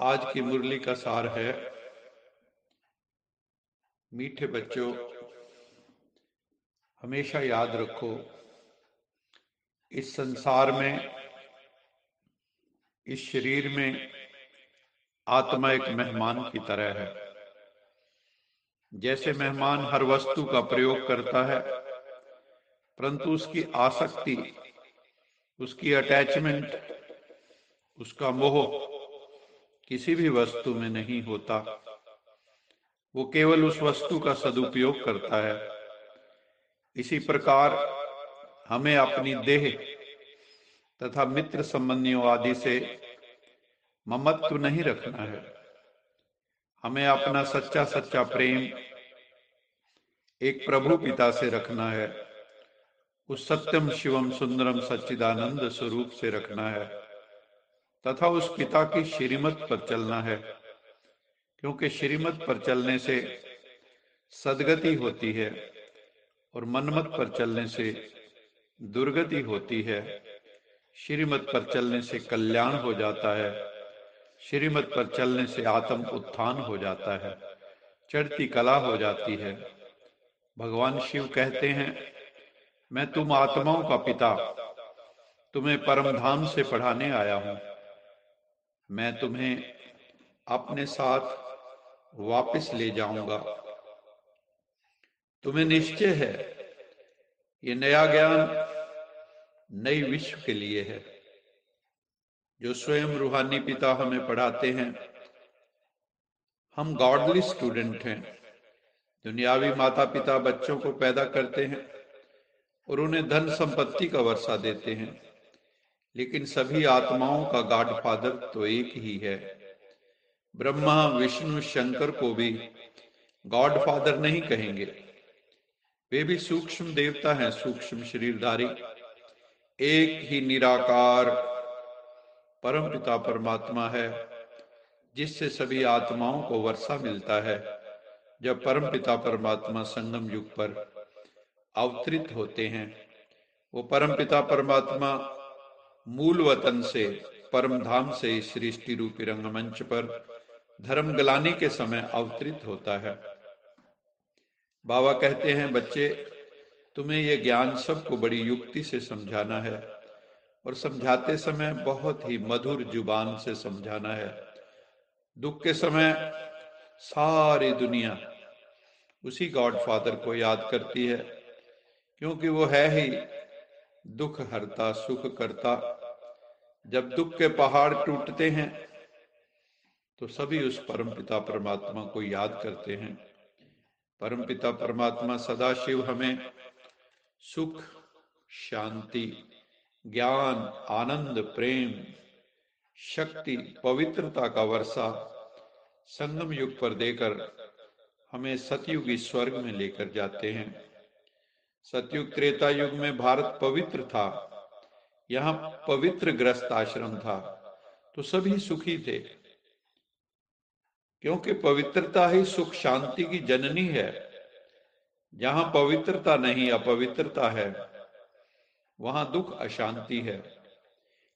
आज की मुरली का सार है, मीठे बच्चों, हमेशा याद रखो, इस संसार में, इस शरीर में आत्मा एक मेहमान की तरह है। जैसे मेहमान हर वस्तु का प्रयोग करता है, परंतु उसकी आसक्ति, उसकी अटैचमेंट, उसका मोह किसी भी वस्तु में नहीं होता। वो केवल उस वस्तु का सदुपयोग करता है। इसी प्रकार हमें अपनी देह तथा मित्र संबंधियों आदि से ममत्व नहीं रखना है। हमें अपना सच्चा सच्चा प्रेम एक प्रभु पिता से रखना है, उस सत्यम शिवम सुंदरम सच्चिदानंद स्वरूप से रखना है तथा उस पिता की श्रीमत पर चलना है, क्योंकि श्रीमत पर चलने से सदगति होती है और मनमत पर चलने से दुर्गति होती है। श्रीमत पर चलने से कल्याण हो जाता है, श्रीमत पर चलने से आत्म उत्थान हो जाता है, चढ़ती कला हो जाती है। भगवान शिव कहते हैं, मैं तुम आत्माओं का पिता, तुम्हें परम धाम से पढ़ाने आया हूं। मैं तुम्हें अपने साथ वापस ले जाऊंगा। तुम्हें निश्चय है, ये नया ज्ञान नई विश्व के लिए है। जो स्वयं रूहानी पिता हमें पढ़ाते हैं, हम गॉडली स्टूडेंट हैं। दुनियावी माता पिता बच्चों को पैदा करते हैं और उन्हें धन संपत्ति का वर्षा देते हैं, लेकिन सभी आत्माओं का गॉड फादर तो एक ही है। ब्रह्मा विष्णु शंकर को भी गॉड फादर नहीं कहेंगे, वे भी सूक्ष्म देवता हैं, सूक्ष्म शरीरधारी। एक ही निराकार परम पिता परमात्मा है, जिससे सभी आत्माओं को वर्षा मिलता है। जब परम पिता परमात्मा संगम युग पर अवतरित होते हैं, वो परम पिता परमात्मा मूल वतन से, परम धाम से इस सृष्टि रूपी रंगमंच पर धर्म गलानी के समय अवतरित होता है। बाबा कहते हैं, बच्चे, तुम्हें ये ज्ञान सबको बड़ी युक्ति से समझाना है और समझाते समय बहुत ही मधुर जुबान से समझाना है। दुख के समय सारी दुनिया उसी गॉड फादर को याद करती है, क्योंकि वो है ही दुख हरता सुख करता। जब दुख के पहाड़ टूटते हैं तो सभी उस परम पिता परमात्मा को याद करते हैं। परम पिता परमात्मा सदाशिव हमें सुख, शांति, ज्ञान, आनंद, प्रेम, शक्ति, पवित्रता का वर्षा संगम युग पर देकर हमें सतयुगी स्वर्ग में लेकर जाते हैं। सतयुग त्रेता युग में भारत पवित्र था, यहाँ पवित्र ग्रस्त आश्रम था, तो सभी सुखी थे, क्योंकि पवित्रता ही सुख शांति की जननी है। जहां पवित्रता नहीं, अपवित्रता है, वहां दुख अशांति है।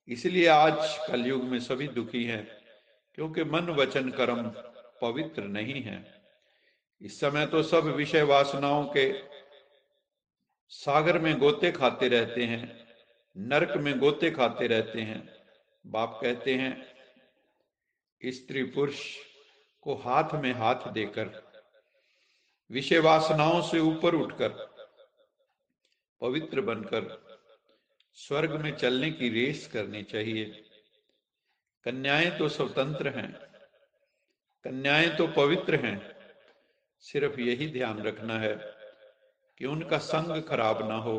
इसलिए आज कलयुग में सभी दुखी हैं, क्योंकि मन वचन कर्म पवित्र नहीं है। इस समय तो सब विषय वासनाओं के सागर में गोते खाते रहते हैं, नरक में गोते खाते रहते हैं। बाप कहते हैं, स्त्री पुरुष को हाथ में हाथ देकर विषय वासनाओं से ऊपर उठकर पवित्र बनकर स्वर्ग में चलने की रेस करनी चाहिए। कन्याएं तो स्वतंत्र हैं, कन्याएं तो पवित्र हैं, सिर्फ यही ध्यान रखना है कि उनका संग खराब ना हो,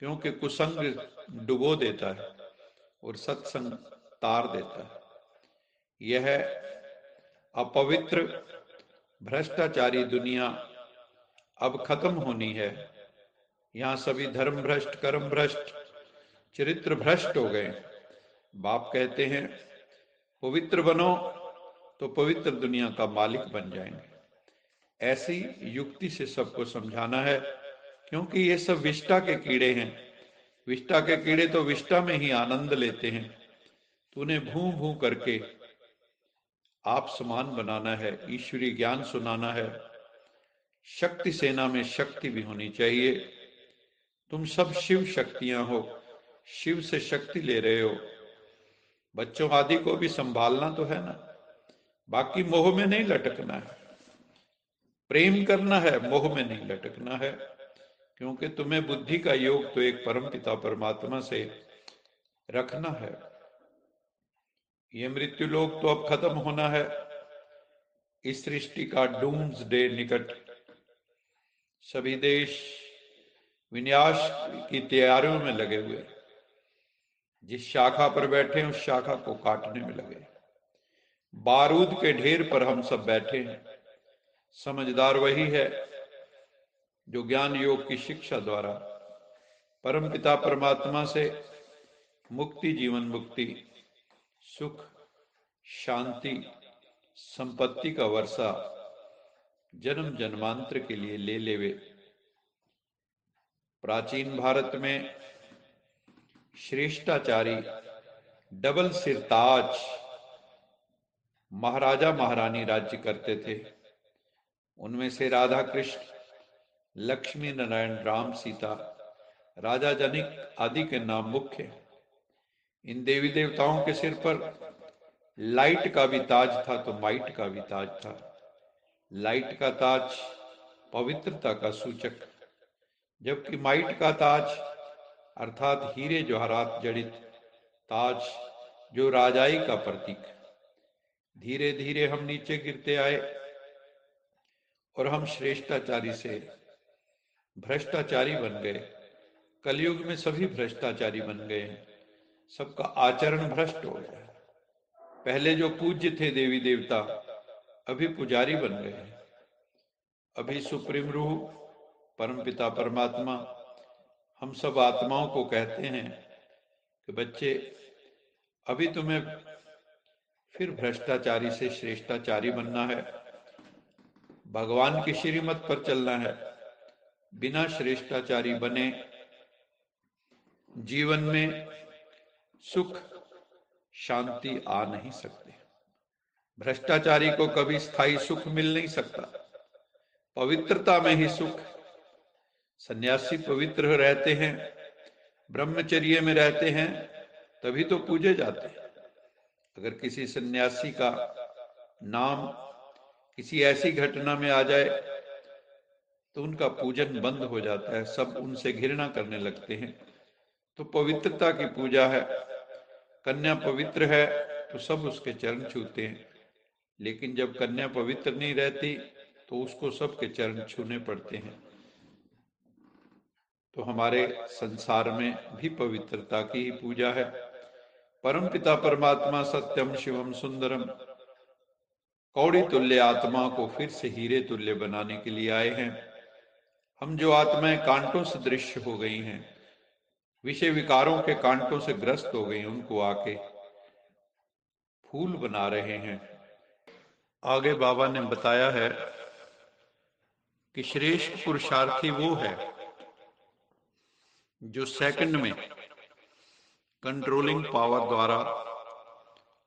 क्योंकि कुसंग डुबो देता है और सत्संग तार देता है। यह अपवित्र भ्रष्टाचारी दुनिया अब खत्म होनी है। यहाँ सभी धर्म भ्रष्ट, कर्म भ्रष्ट, चरित्र भ्रष्ट हो गए। बाप कहते हैं, पवित्र बनो तो पवित्र दुनिया का मालिक बन जाएंगे। ऐसी युक्ति से सबको समझाना है, क्योंकि ये सब विष्टा के कीड़े हैं। विष्टा के कीड़े तो विष्टा में ही आनंद लेते हैं। तूने भू भू करके आप समान बनाना है, ईश्वरीय ज्ञान सुनाना है। शक्ति सेना में शक्ति भी होनी चाहिए। तुम सब शिव शक्तियां हो, शिव से शक्ति ले रहे हो। बच्चों आदि को भी संभालना तो है ना, बाकी मोह में नहीं लटकना है। प्रेम करना है, मोह में नहीं लटकना है, क्योंकि तुम्हें बुद्धि का योग तो एक परमपिता परमात्मा से रखना है। ये मृत्यु लोक तो अब खत्म होना है। इस सृष्टि का डूम्स डे निकट। सभी देश विन्यास की तैयारियों में लगे हुए। जिस शाखा पर बैठे उस शाखा को काटने में लगे। बारूद के ढेर पर हम सब बैठे हैं। समझदार वही है जो ज्ञान योग की शिक्षा द्वारा परमपिता परमात्मा से मुक्ति, जीवन मुक्ति, सुख, शांति, संपत्ति का वर्षा जन्म जन्मांतर के लिए ले लेवे। प्राचीन भारत में श्रेष्ठाचारी डबल सिरताज महाराजा महारानी राज्य करते थे। उनमें से राधा कृष्ण, लक्ष्मी नारायण, राम सीता, राजा जनक आदि के नाम मुख्य हैं। इन देवी देवताओं के सिर पर लाइट का भी ताज था तो माइट का भी ताज था। लाइट का ताज पवित्रता का सूचक, जबकि माइट का ताज अर्थात हीरे जवाहरात जड़ित ताज जो राजाई का प्रतीक। धीरे धीरे हम नीचे गिरते आए और हम श्रेष्ठाचारी से भ्रष्टाचारी बन गए। कलयुग में सभी भ्रष्टाचारी बन गए हैं, सबका आचरण भ्रष्ट हो गया। पहले जो पूज्य थे देवी देवता अभी पुजारी बन गए हैं। अभी सुप्रीम रूह परमपिता परमात्मा हम सब आत्माओं को कहते हैं कि बच्चे अभी तुम्हें फिर भ्रष्टाचारी से श्रेष्ठाचारी बनना है, भगवान की श्रीमत पर चलना है। बिना श्रेष्ठाचारी बने जीवन में सुख शांति आ नहीं सकती। भ्रष्टाचारी को कभी स्थायी सुख मिल नहीं सकता। पवित्रता में ही सुख। सन्यासी पवित्र रहते हैं, ब्रह्मचर्य में रहते हैं, तभी तो पूजे जाते हैं। अगर किसी सन्यासी का नाम किसी ऐसी घटना में आ जाए तो उनका पूजन बंद हो जाता है, सब उनसे घृणा करने लगते हैं। तो पवित्रता की पूजा है। कन्या पवित्र है तो सब उसके चरण छूते हैं, लेकिन जब कन्या पवित्र नहीं रहती तो उसको सबके चरण छूने पड़ते हैं। तो हमारे संसार में भी पवित्रता की ही पूजा है। परमपिता परमात्मा सत्यम शिवम सुंदरम कौड़ी तुल्य आत्मा को फिर से हीरे तुल्य बनाने के लिए आए हैं। हम जो आत्माएं कांटों से दृश्य हो गई हैं, विषय विकारों के कांटों से ग्रस्त हो गई, उनको आके फूल बना रहे हैं। आगे बाबा ने बताया है कि श्रेष्ठ पुरुषार्थी वो है जो सेकंड में कंट्रोलिंग पावर द्वारा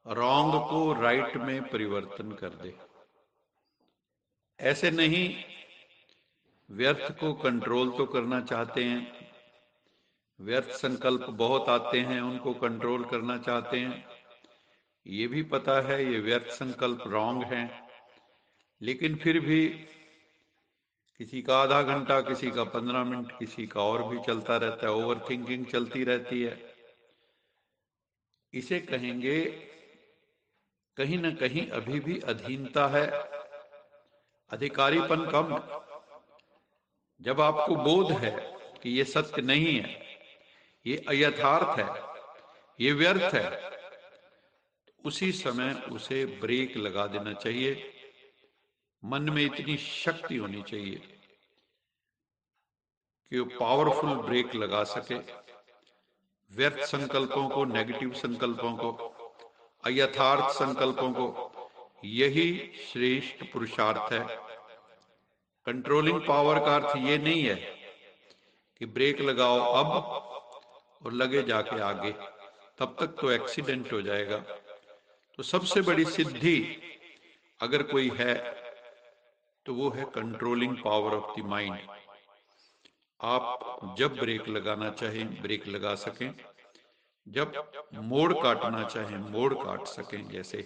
रॉन्ग को राइट में परिवर्तन कर दे। ऐसे नहीं व्यर्थ को कंट्रोल तो करना चाहते हैं, व्यर्थ संकल्प बहुत आते हैं, उनको कंट्रोल करना चाहते हैं। ये भी पता है ये व्यर्थ संकल्प रॉन्ग हैं, लेकिन फिर भी किसी का आधा घंटा, किसी का 15 मिनट, किसी का और भी चलता रहता है। ओवर थिंकिंग चलती रहती है। इसे कहेंगे कहीं ना कहीं अभी भी अधीनता है, अधिकारीपन कम। जब आपको बोध है कि ये सत्य नहीं है, ये अयथार्थ है, ये व्यर्थ है, उसी समय उसे ब्रेक लगा देना चाहिए। मन में इतनी शक्ति होनी चाहिए कि वो पावरफुल ब्रेक लगा सके। व्यर्थ संकल्पों को, नेगेटिव संकल्पों को, अयथार्थ संकल्पों को। यही श्रेष्ठ पुरुषार्थ है। कंट्रोलिंग पावर का अर्थ ये नहीं है कि ब्रेक लगाओ अब और लगे जाके आगे, तब तक तो एक्सीडेंट हो जाएगा। तो सबसे बड़ी सिद्धि अगर कोई है तो वो है controlling power of the mind. आप जब ब्रेक लगाना चाहें ब्रेक लगा सकें, जब मोड़ काटना चाहें मोड़ काट सकें। जैसे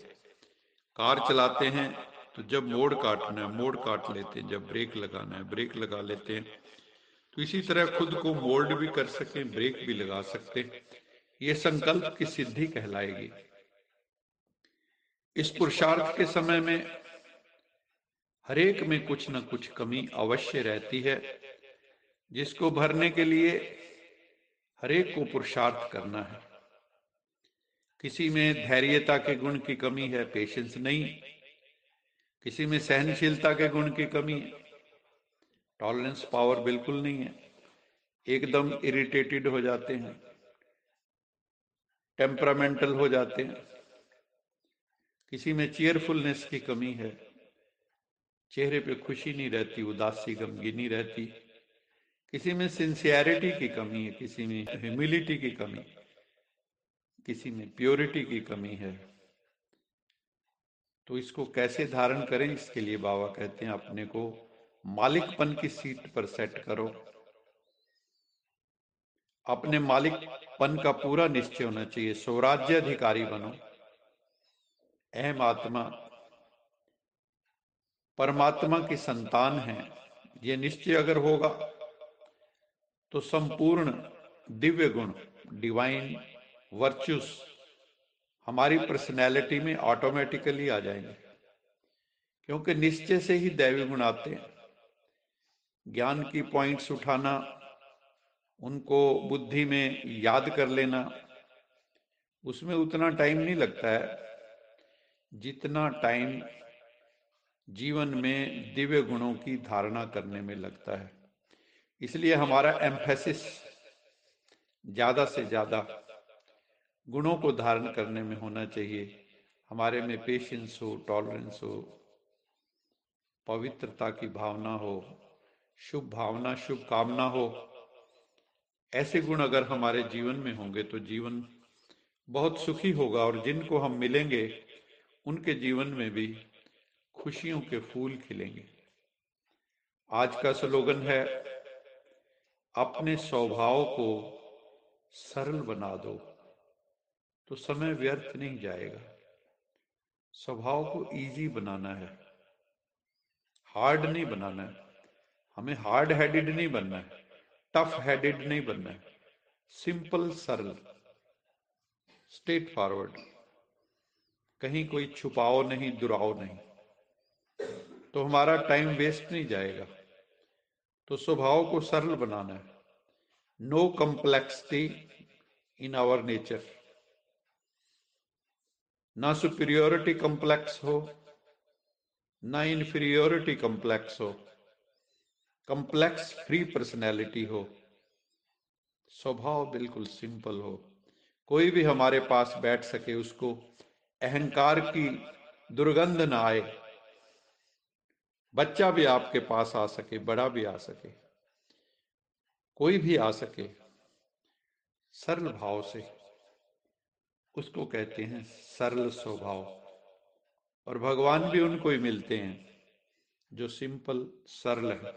कार चलाते हैं तो जब मोड़ काटना है मोड़ काट लेते हैं, जब ब्रेक लगाना है ब्रेक लगा लेते हैं। तो इसी तरह खुद को मोल्ड भी कर सकें, ब्रेक भी लगा सकते हैं। ये संकल्प की सिद्धि कहलाएगी। इस पुरुषार्थ के समय में हरेक में कुछ न कुछ कमी अवश्य रहती है, जिसको भरने के लिए हरेक को पुरुषार्थ करना है। किसी में धैर्यता के गुण की कमी है, पेशेंस नहीं। किसी में सहनशीलता के गुण की कमी है, टॉलरेंस पावर बिल्कुल नहीं है, एकदम इरिटेटेड हो जाते हैं, टेम्परामेंटल हो जाते हैं। किसी में चीयरफुलनेस की कमी है, चेहरे पे खुशी नहीं रहती, उदासी गमगीनी रहती। किसी में सिंसियरिटी की कमी है, किसी में ह्यूमिलिटी की कमी, किसी में प्योरिटी की कमी है। तो इसको कैसे धारण करें, इसके लिए बाबा कहते हैं अपने को मालिकपन की सीट पर सेट करो। अपने मालिकपन का पूरा निश्चय होना चाहिए, स्वराज्य अधिकारी बनो। अहम आत्मा परमात्मा की संतान है, ये निश्चय अगर होगा तो संपूर्ण दिव्य गुण, डिवाइन वर्च्यूज हमारी पर्सनैलिटी में ऑटोमेटिकली आ जाएंगे, क्योंकि निश्चय से ही दैवी गुण आते हैं। ज्ञान की पॉइंट्स उठाना, उनको बुद्धि में याद कर लेना, उसमें उतना टाइम नहीं लगता है जितना टाइम जीवन में दिव्य गुणों की धारणा करने में लगता है। इसलिए हमारा एम्फेसिस ज्यादा से ज्यादा गुणों को धारण करने में होना चाहिए। हमारे में पेशेंस हो, टॉलरेंस हो, पवित्रता की भावना हो, शुभ भावना, शुभ कामना हो। ऐसे गुण अगर हमारे जीवन में होंगे तो जीवन बहुत सुखी होगा, और जिनको हम मिलेंगे उनके जीवन में भी खुशियों के फूल खिलेंगे। आज का स्लोगन है, अपने स्वभाव को सरल बना दो तो समय व्यर्थ नहीं जाएगा। स्वभाव को इजी बनाना है, हार्ड नहीं बनाना है। हमें हार्ड हेडेड नहीं बनना है, टफ हेडेड नहीं बनना है, सिंपल सरल स्ट्रेट फॉरवर्ड, कहीं कोई छुपाओ नहीं, दुराओ नहीं, तो हमारा टाइम वेस्ट नहीं जाएगा। तो स्वभाव को सरल बनाना है, no complexity in our nature, ना सुपीरियोरिटी कॉम्प्लेक्स हो, ना इन्फीरियोरिटी कॉम्प्लेक्स हो, कॉम्प्लेक्स फ्री पर्सनैलिटी हो, स्वभाव बिल्कुल सिंपल हो। कोई भी हमारे पास बैठ सके, उसको अहंकार की दुर्गंध ना आए। बच्चा भी आपके पास आ सके, बड़ा भी आ सके, कोई भी आ सके, सरल भाव से, उसको कहते हैं सरल स्वभाव। और भगवान भी उनको ही मिलते हैं जो सिंपल सरल है।